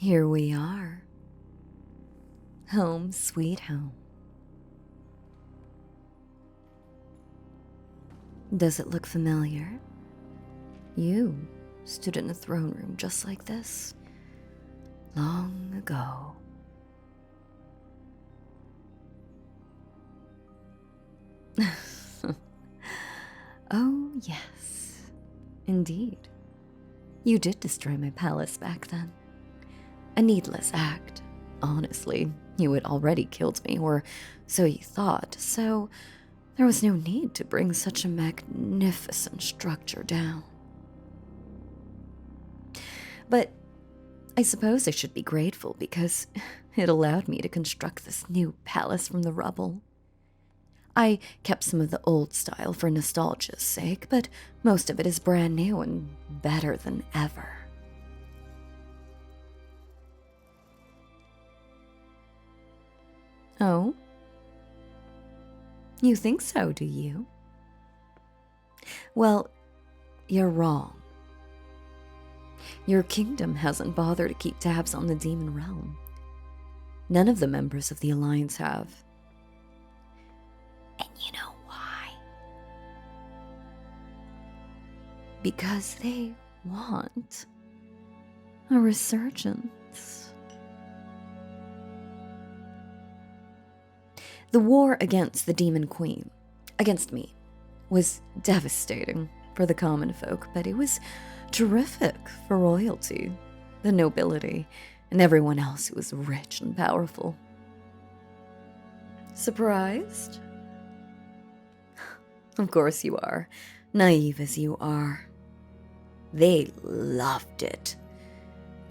Here we are. Home sweet home. Does it look familiar? You stood in a throne room just like this long ago. Oh, yes, indeed. You did destroy my palace back then. A needless act. Honestly, you had already killed me, or so you thought, so there was no need to bring such a magnificent structure down. But I suppose I should be grateful because it allowed me to construct this new palace from the rubble. I kept some of the old style for nostalgia's sake, but most of it is brand new and better than ever. Oh? You think so, do you? Well, you're wrong. Your kingdom hasn't bothered to keep tabs on the demon realm. None of the members of the Alliance have. And you know why? Because they want a resurgence. The war against the Demon Queen, against me, was devastating for the common folk, but it was terrific for royalty, the nobility, and everyone else who was rich and powerful. Surprised? Of course you are, naive as you are. They loved it,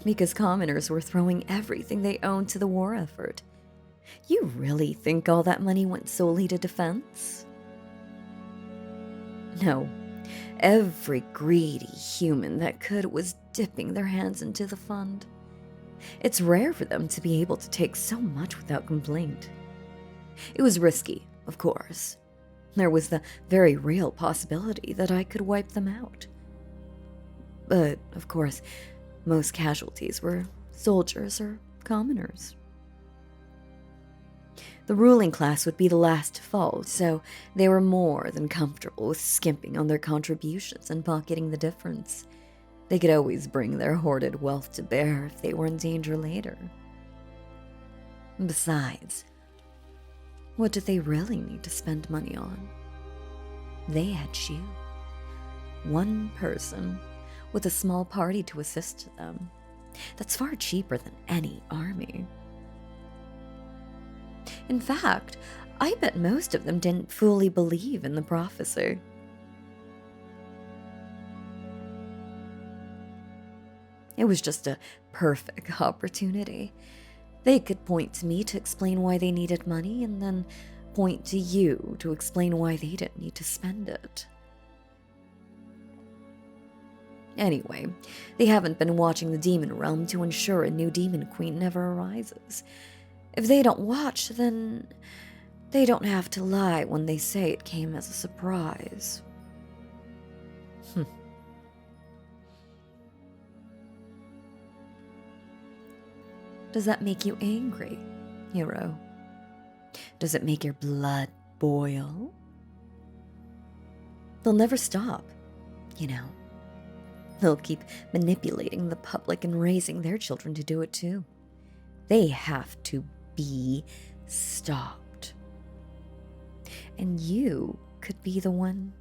because commoners were throwing everything they owned to the war effort. You really think all that money went solely to defense? No. Every greedy human that could was dipping their hands into the fund. It's rare for them to be able to take so much without complaint. It was risky, of course. There was the very real possibility that I could wipe them out. But, of course, most casualties were soldiers or commoners. The ruling class would be the last to fall, so they were more than comfortable with skimping on their contributions and pocketing the difference. They could always bring their hoarded wealth to bear if they were in danger later. Besides, what did they really need to spend money on? They had you. One person, with a small party to assist them. That's far cheaper than any army. In fact, I bet most of them didn't fully believe in the prophecy. It was just a perfect opportunity. They could point to me to explain why they needed money, and then point to you to explain why they didn't need to spend it. Anyway, they haven't been watching the demon realm to ensure a new demon queen never arises. If they don't watch, then they don't have to lie when they say it came as a surprise. Does that make you angry, hero? Does it make your blood boil? They'll never stop, you know. They'll keep manipulating the public and raising their children to do it too. They have to be stopped. And you could be the one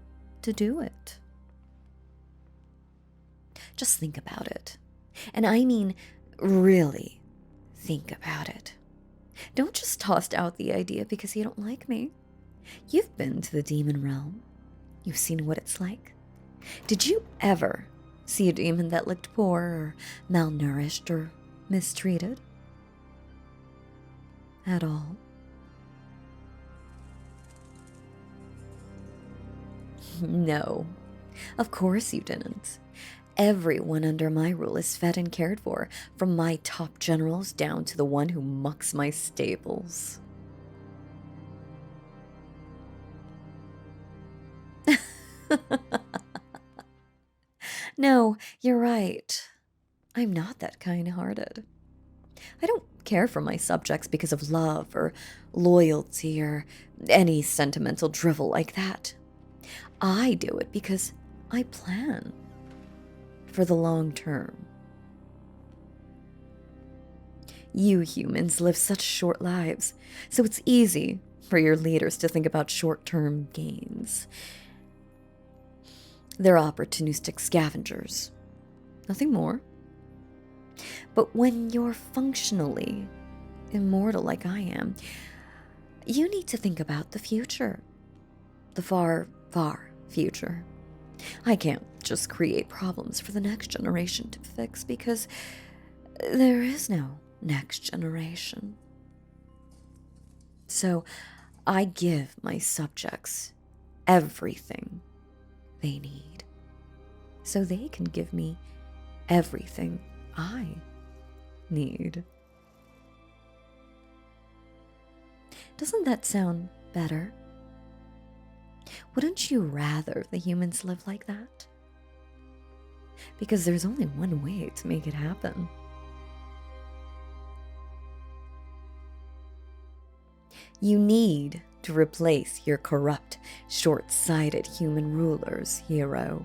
to do it. Just think about it. And I mean, really think about it. Don't just toss out the idea because you don't like me. You've been to the demon realm. You've seen what it's like. Did you ever see a demon that looked poor or malnourished or mistreated? At all? No, of course you didn't. Everyone under my rule is fed and cared for, from my top generals down to the one who mucks my stables. No, you're right. I'm not that kind-hearted. I don't care for my subjects because of love or loyalty or any sentimental drivel like that. I do it because I plan for the long term. You humans live such short lives, so it's easy for your leaders to think about short-term gains. They're opportunistic scavengers. Nothing more. But when you're functionally immortal like I am, you need to think about the future. The far, far future. I can't just create problems for the next generation to fix because there is no next generation. So I give my subjects everything they need so they can give me everything I need. Doesn't that sound better? Wouldn't you rather the humans live like that? Because there's only one way to make it happen. You need to replace your corrupt, short-sighted human rulers, hero.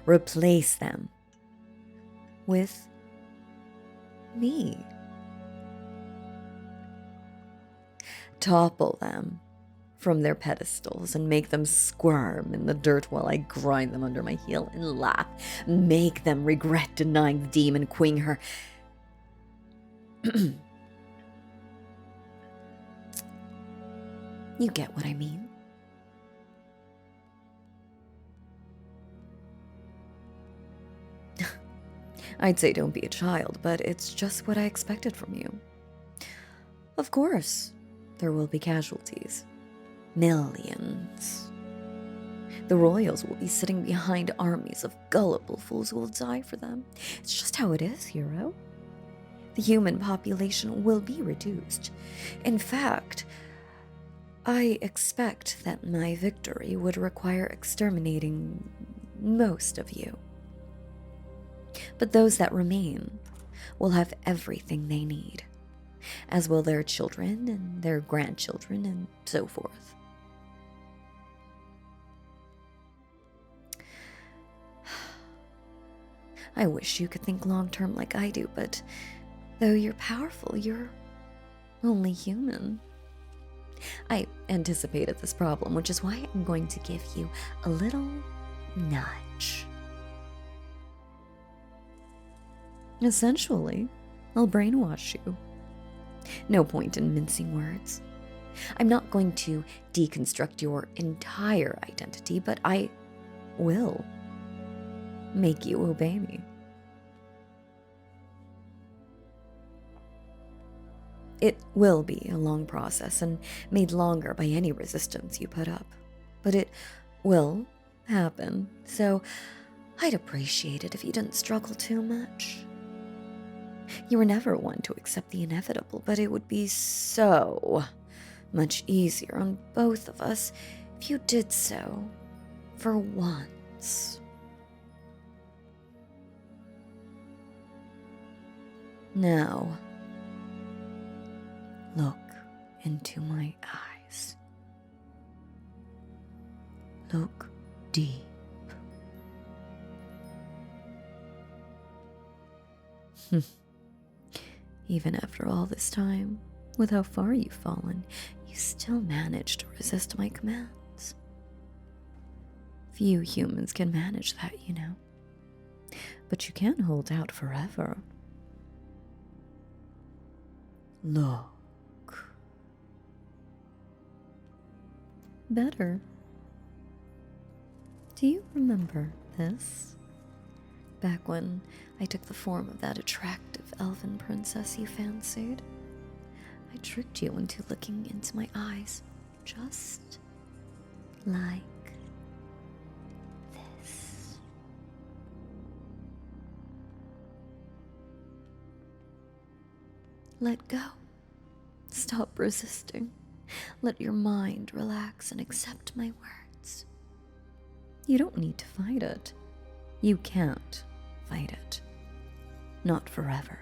Replace them with me. Topple them from their pedestals and make them squirm in the dirt while I grind them under my heel and laugh. Make them regret denying the demon queen her. You get what I mean? I'd say don't be a child, but it's just what I expected from you. Of course, there will be casualties. Millions. The royals will be sitting behind armies of gullible fools who will die for them. It's just how it is, hero. The human population will be reduced. In fact, I expect that my victory would require exterminating most of you. But those that remain will have everything they need, as will their children and their grandchildren and so forth. I wish you could think long-term like I do, but though you're powerful, you're only human. I anticipated this problem, which is why I'm going to give you a little nudge. Essentially, I'll brainwash you. No point in mincing words. I'm not going to deconstruct your entire identity, but I will make you obey me. It will be a long process and made longer by any resistance you put up, but it will happen, so I'd appreciate it if you didn't struggle too much. You were never one to accept the inevitable, but it would be so much easier on both of us if you did so for once. Now, look into my eyes. Look deep. Even after all this time, with how far you've fallen, you still manage to resist my commands. Few humans can manage that, you know. But you can't hold out forever. Look. Better. Do you remember this? Back when I took the form of that attractive elven princess you fancied, I tricked you into looking into my eyes, just like this. Let go. Stop resisting. Let your mind relax and accept my words. You don't need to fight it. You can't fight it. Not forever.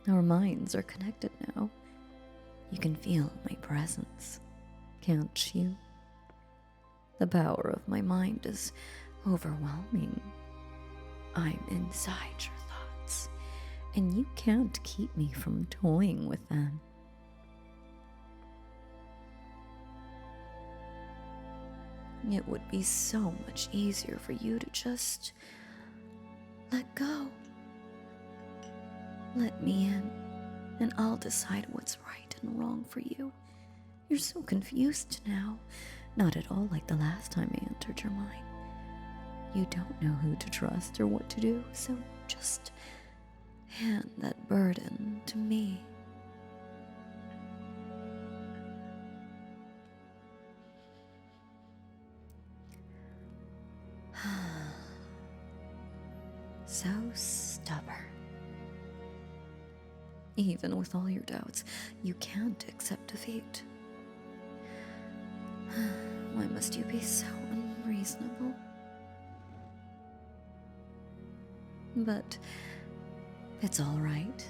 Our minds are connected now. You can feel my presence, can't you? The power of my mind is overwhelming. I'm inside your thoughts, and you can't keep me from toying with them. It would be so much easier for you to just let go. Let me in, and I'll decide what's right and wrong for you. You're so confused now, not at all like the last time I entered your mind. You don't know who to trust or what to do, so just hand that burden to me. So stubborn. Even with all your doubts, you can't accept defeat. Why must you be so unreasonable? But it's all right.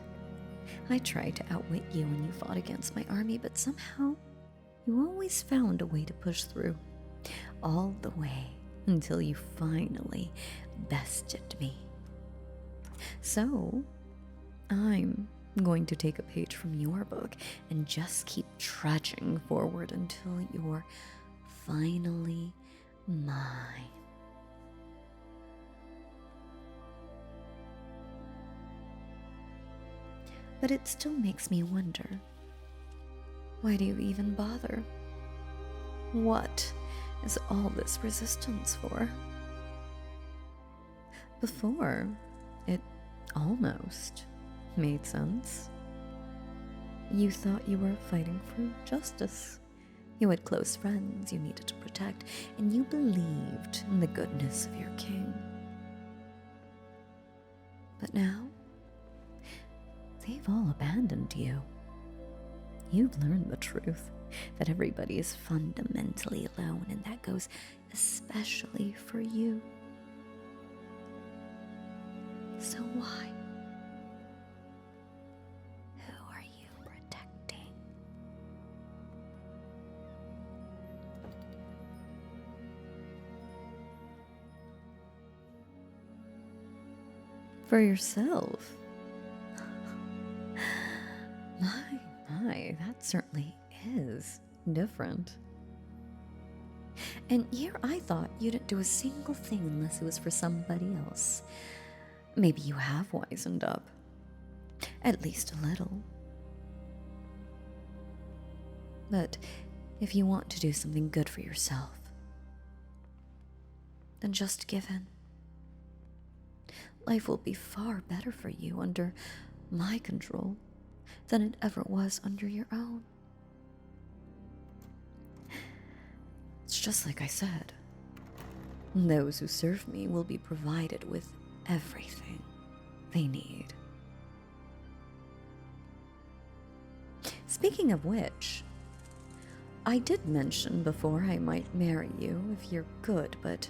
I tried to outwit you when you fought against my army, but somehow you always found a way to push through. All the way until you finally bested me. So, I'm going to take a page from your book and just keep trudging forward until you're finally mine. But it still makes me wonder, why do you even bother? What is all this resistance for? Before, it almost made sense. You thought you were fighting for justice. You had close friends you needed to protect, and you believed in the goodness of your king. But now, they've all abandoned you. You've learned the truth, that everybody is fundamentally alone, and that goes especially for you. So why? Who are you protecting? For yourself. My, that certainly is different. And here I thought you didn't do a single thing unless it was for somebody else. Maybe you have wisened up. At least a little. But if you want to do something good for yourself, then just give in. Life will be far better for you under my control than it ever was under your own. It's just like I said. Those who serve me will be provided with everything they need. Speaking of which, I did mention before I might marry you if you're good, but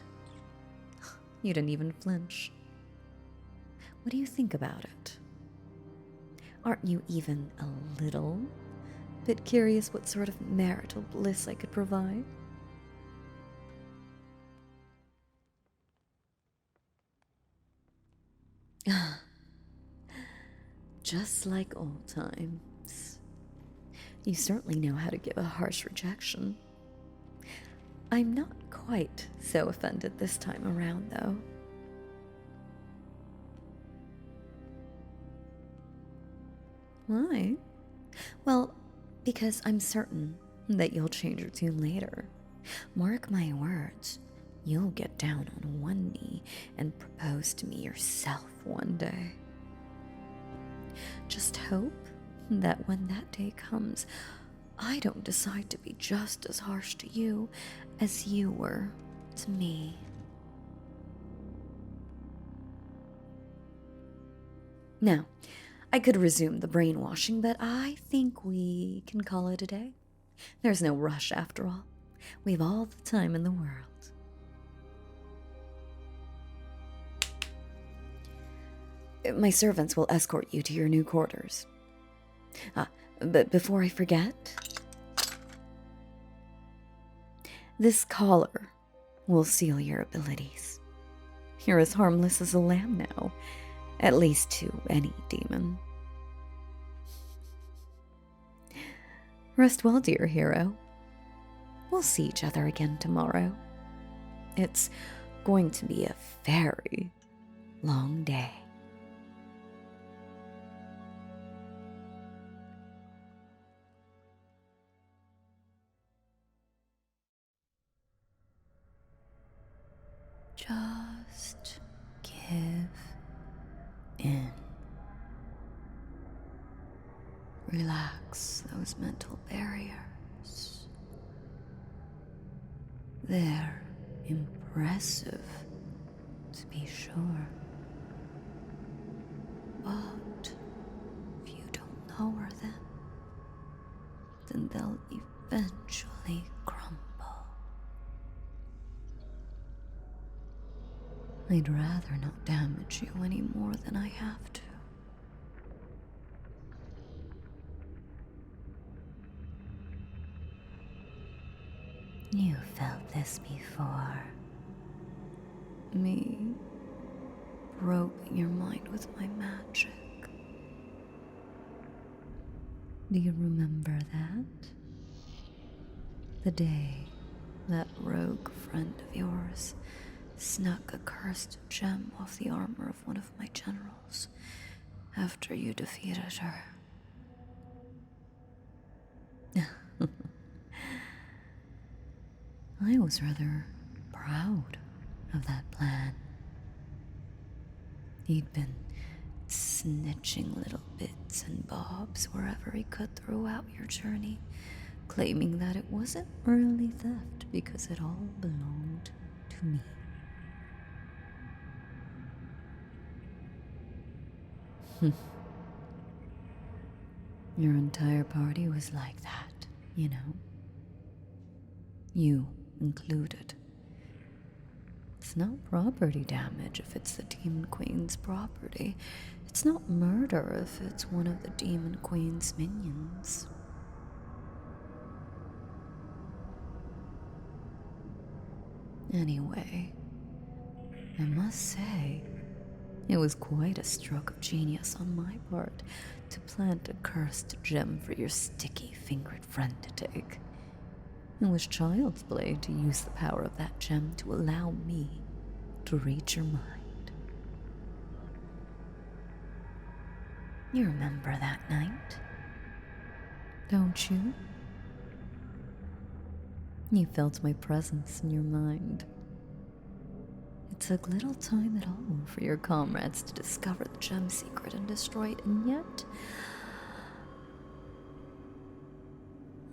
you didn't even flinch. What do you think about it? Aren't you even a little bit curious what sort of marital bliss I could provide? Just like old times. You certainly know how to give a harsh rejection. I'm not quite so offended this time around, though. Why? Well, because I'm certain that you'll change your tune later. Mark my words, you'll get down on one knee and propose to me yourself one day. Just hope that when that day comes, I don't decide to be just as harsh to you as you were to me. Now, I could resume the brainwashing, but I think we can call it a day. There's no rush after all. We've all the time in the world. My servants will escort you to your new quarters. But before I forget, this collar will seal your abilities. You're as harmless as a lamb now, at least to any demon. Rest well, dear hero. We'll see each other again tomorrow. It's going to be a very long day. Just give in. Relax those mental barriers. They're impressive, to be sure. But if you don't lower them, then they'll eventually crumble. I'd rather not damage you any more than I have to. You felt this before. Me probing your mind with my magic. Do you remember that? The day that rogue friend of yours snuck a cursed gem off the armor of one of my generals after you defeated her. I was rather proud of that plan. He'd been snitching little bits and bobs wherever he could throughout your journey, claiming that it wasn't really theft because it all belonged to me. Your entire party was like that, you know. You included. It's not property damage if it's the Demon Queen's property. It's not murder if it's one of the Demon Queen's minions. Anyway, I must say, it was quite a stroke of genius on my part to plant a cursed gem for your sticky-fingered friend to take. It was child's play to use the power of that gem to allow me to read your mind. You remember that night, don't you? You felt my presence in your mind. It took little time at all for your comrades to discover the gem secret and destroy it, and yet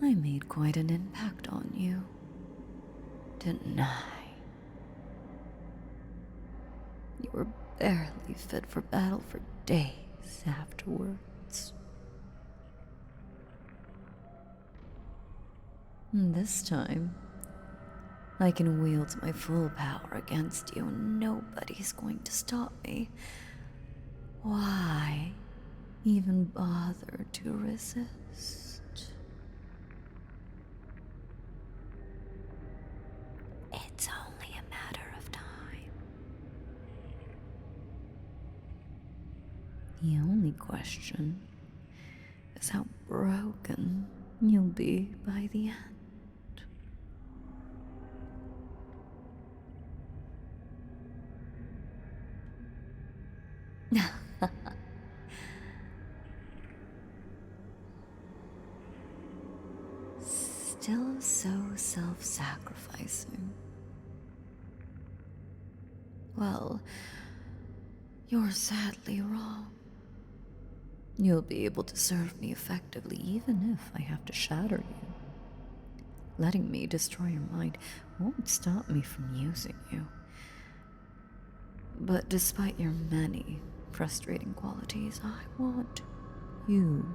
I made quite an impact on you, didn't I? You were barely fit for battle for days afterwards. And this time, I can wield my full power against you and nobody's going to stop me. Why even bother to resist? It's only a matter of time. The only question is how broken you'll be by the end. Still so self-sacrificing. Well, you're sadly wrong. You'll be able to serve me effectively even if I have to shatter you. Letting me destroy your mind won't stop me from using you. But despite your many frustrating qualities, I want you.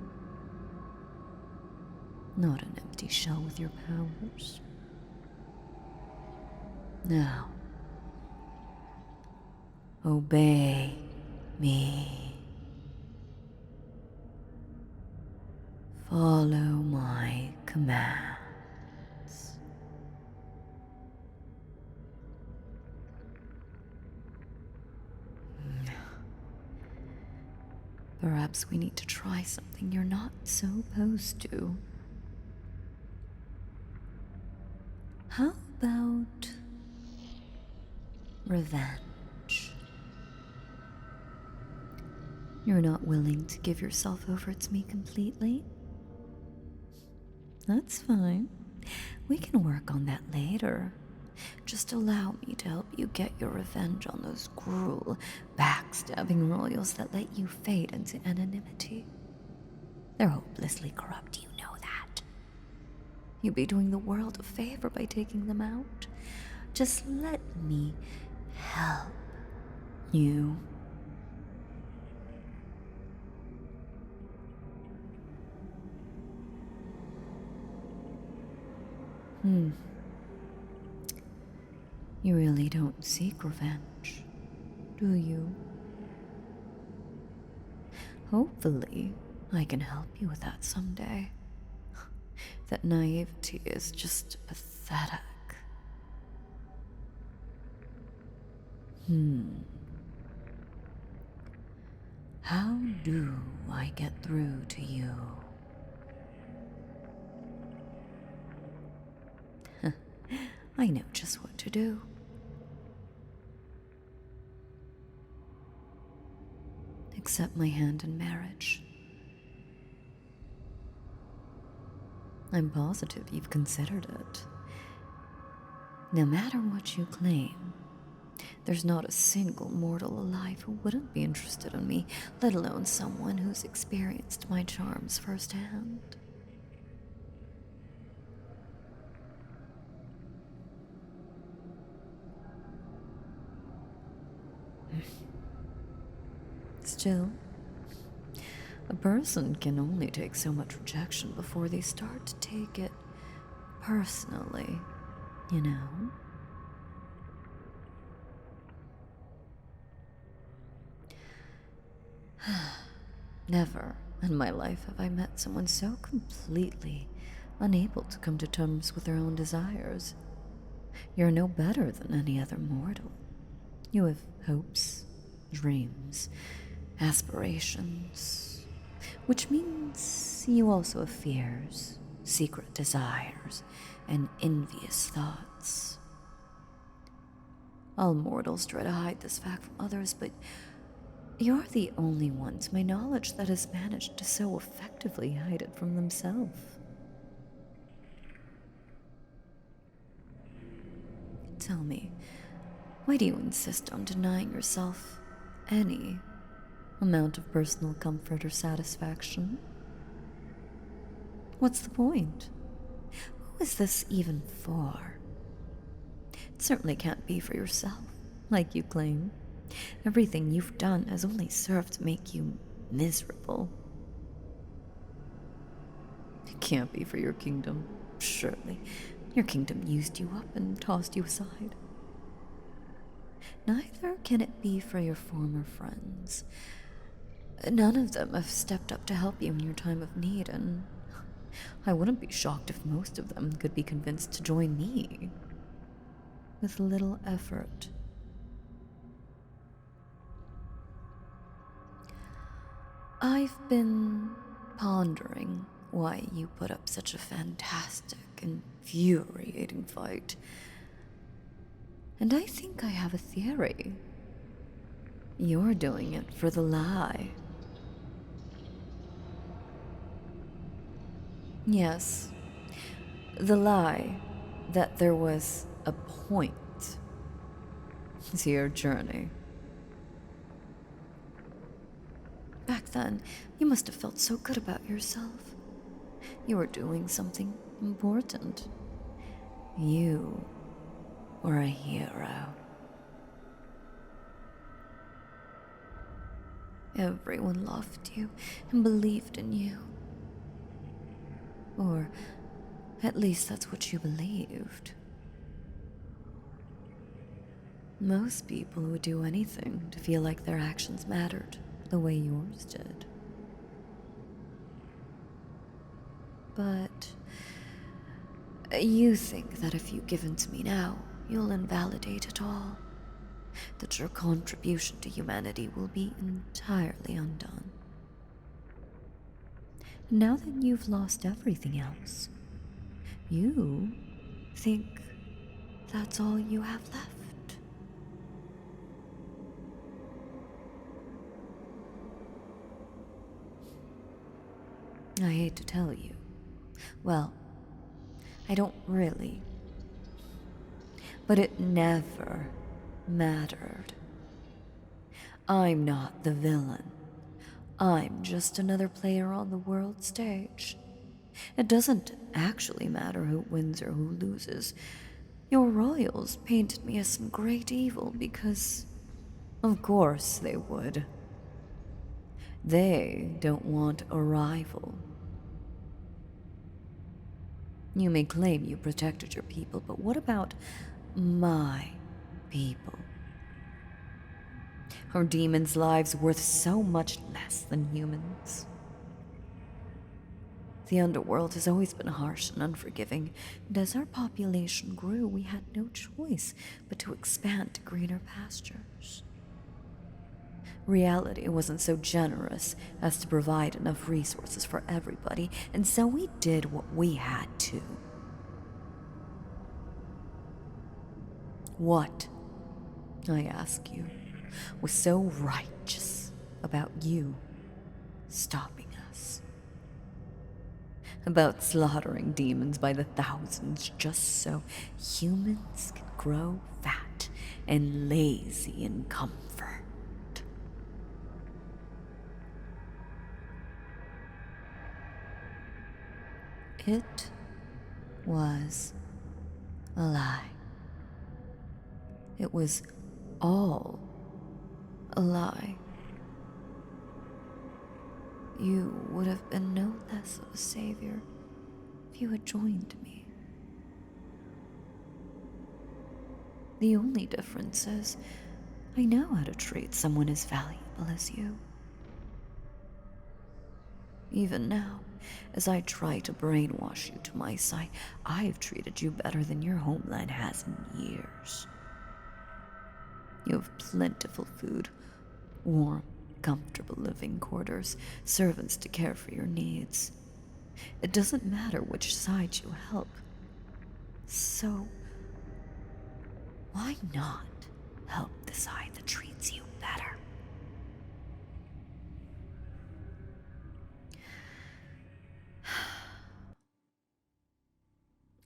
Not an empty shell with your powers. Now, obey me. Follow my commands. Perhaps we need to try something you're not supposed to. How about revenge? You're not willing to give yourself over to me completely? That's fine. We can work on that later. Just allow me to help you get your revenge on those cruel, backstabbing royals that let you fade into anonymity. They're hopelessly corrupt, you know that. You'd be doing the world a favor by taking them out. Just let me help you. You really don't seek revenge, do you? Hopefully, I can help you with that someday. That naivety is just pathetic. How do I get through to you? I know just what to do. Accept my hand in marriage. I'm positive you've considered it. No matter what you claim, there's not a single mortal alive who wouldn't be interested in me, let alone someone who's experienced my charms firsthand. Still, a person can only take so much rejection before they start to take it personally, you know? Never in my life have I met someone so completely unable to come to terms with their own desires. You're no better than any other mortal. You have hopes, dreams, aspirations, which means you also have fears, secret desires, and envious thoughts. All mortals try to hide this fact from others, but you're the only one to my knowledge that has managed to so effectively hide it from themselves. Tell me, why do you insist on denying yourself any amount of personal comfort or satisfaction? What's the point? Who is this even for? It certainly can't be for yourself, like you claim. Everything you've done has only served to make you miserable. It can't be for your kingdom, surely. Your kingdom used you up and tossed you aside. Neither can it be for your former friends. None of them have stepped up to help you in your time of need, and I wouldn't be shocked if most of them could be convinced to join me. With little effort. I've been pondering why you put up such a fantastic, infuriating fight. And I think I have a theory. You're doing it for the lie. Yes, the lie that there was a point to your journey. Back then, you must have felt so good about yourself. You were doing something important. You were a hero. Everyone loved you and believed in you. Or at least that's what you believed. Most people would do anything to feel like their actions mattered the way yours did. But you think that if you give in to me now, you'll invalidate it all. That your contribution to humanity will be entirely undone. Now that you've lost everything else, you think that's all you have left. I hate to tell you. Well, I don't really. But it never mattered. I'm not the villain. I'm just another player on the world stage. It doesn't actually matter who wins or who loses. Your royals painted me as some great evil because, of course, they would. They don't want a rival. You may claim you protected your people, but what about my people? Are demons' lives worth so much less than humans? The underworld has always been harsh and unforgiving, and as our population grew, we had no choice but to expand to greener pastures. Reality wasn't so generous as to provide enough resources for everybody, and so we did what we had to. What, I ask you, was so righteous about you stopping us? About slaughtering demons by the thousands just so humans can grow fat and lazy in comfort? It was a lie. It was all a lie. You would have been no less of a savior if you had joined me. The only difference is I know how to treat someone as valuable as you. Even now, as I try to brainwash you to my side, I've treated you better than your homeland has in years. You have plentiful food, warm, comfortable living quarters, servants to care for your needs. It doesn't matter which side you help. So, why not help the side that treats you better?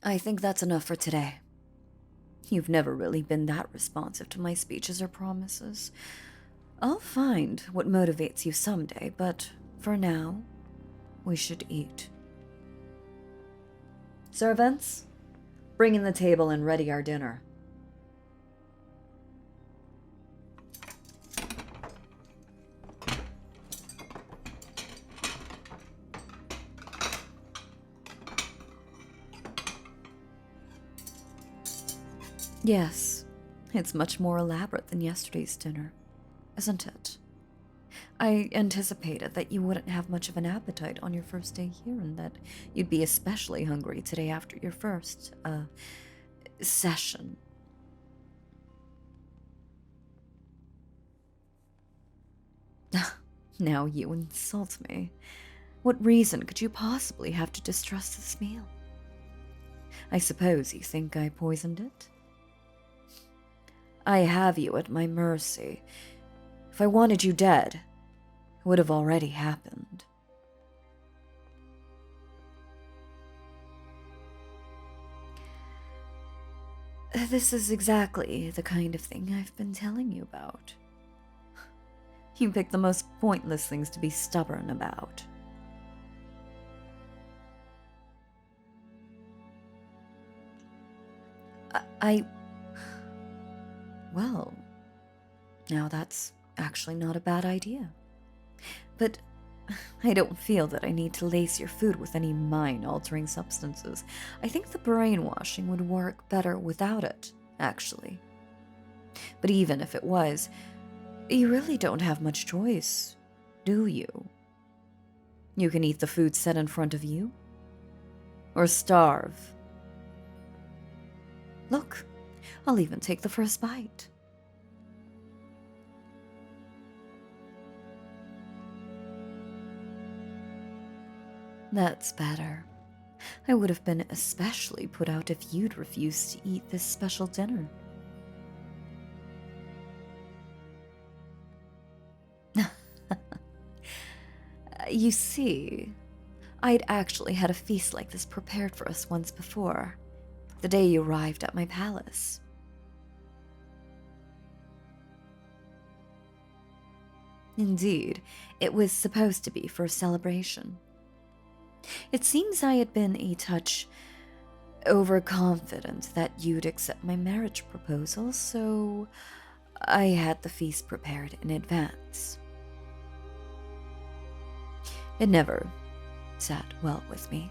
I think that's enough for today. You've never really been that responsive to my speeches or promises. I'll find what motivates you someday, but for now, we should eat. Servants, bring in the table and ready our dinner. Yes, it's much more elaborate than yesterday's dinner, isn't it? I anticipated that you wouldn't have much of an appetite on your first day here and that you'd be especially hungry today after your first, session. Now you insult me. What reason could you possibly have to distrust this meal? I suppose you think I poisoned it? I have you at my mercy. If I wanted you dead, it would have already happened. This is exactly the kind of thing I've been telling you about. You pick the most pointless things to be stubborn about. Well, now that's actually not a bad idea. But I don't feel that I need to lace your food with any mind-altering substances. I think the brainwashing would work better without it, actually. But even if it was, you really don't have much choice, do you? You can eat the food set in front of you, or starve. Look, I'll even take the first bite. That's better. I would have been especially put out if you'd refused to eat this special dinner. You see, I'd actually had a feast like this prepared for us once before, the day you arrived at my palace. Indeed, it was supposed to be for a celebration. It seems I had been a touch overconfident that you'd accept my marriage proposal, so I had the feast prepared in advance. It never sat well with me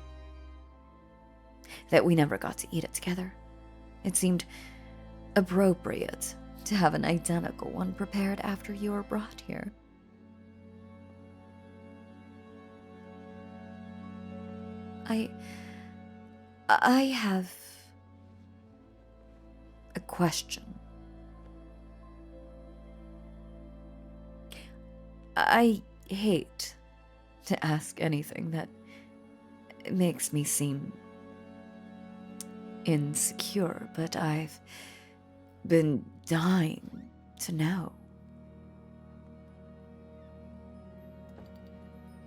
that we never got to eat it together. It seemed appropriate to have an identical one prepared after you were brought here. I have a question. I hate to ask anything that makes me seem insecure, but I've been dying to know.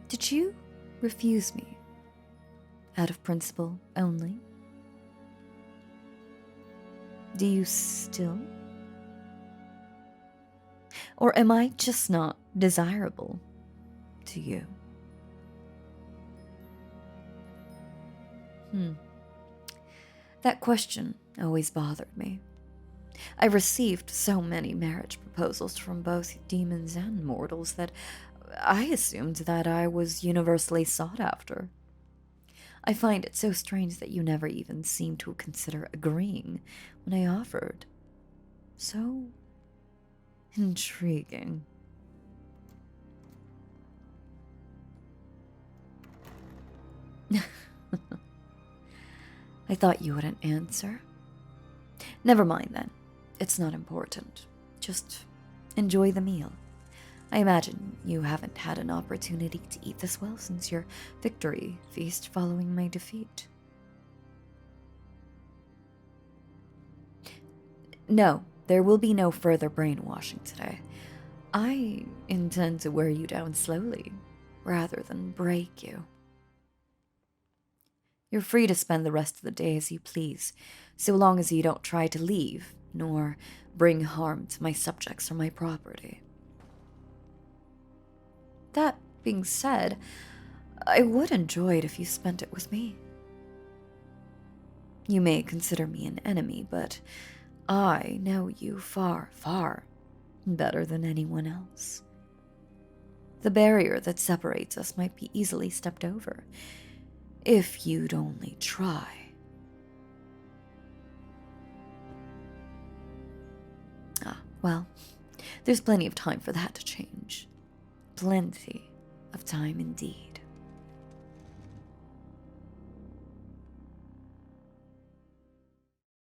Did you refuse me out of principle only? Do you still? Or am I just not desirable to you? That question always bothered me. I received so many marriage proposals from both demons and mortals that I assumed that I was universally sought after. I find it so strange that you never even seemed to consider agreeing when I offered. So intriguing. I thought you wouldn't answer. Never mind then. It's not important. Just enjoy the meal. I imagine you haven't had an opportunity to eat this well since your victory feast following my defeat. No, there will be no further brainwashing today. I intend to wear you down slowly, rather than break you. You're free to spend the rest of the day as you please, so long as you don't try to leave, nor bring harm to my subjects or my property. That being said, I would enjoy it if you spent it with me. You may consider me an enemy, but I know you far, far better than anyone else. The barrier that separates us might be easily stepped over, if you'd only try. Well, there's plenty of time for that to change. Plenty of time indeed.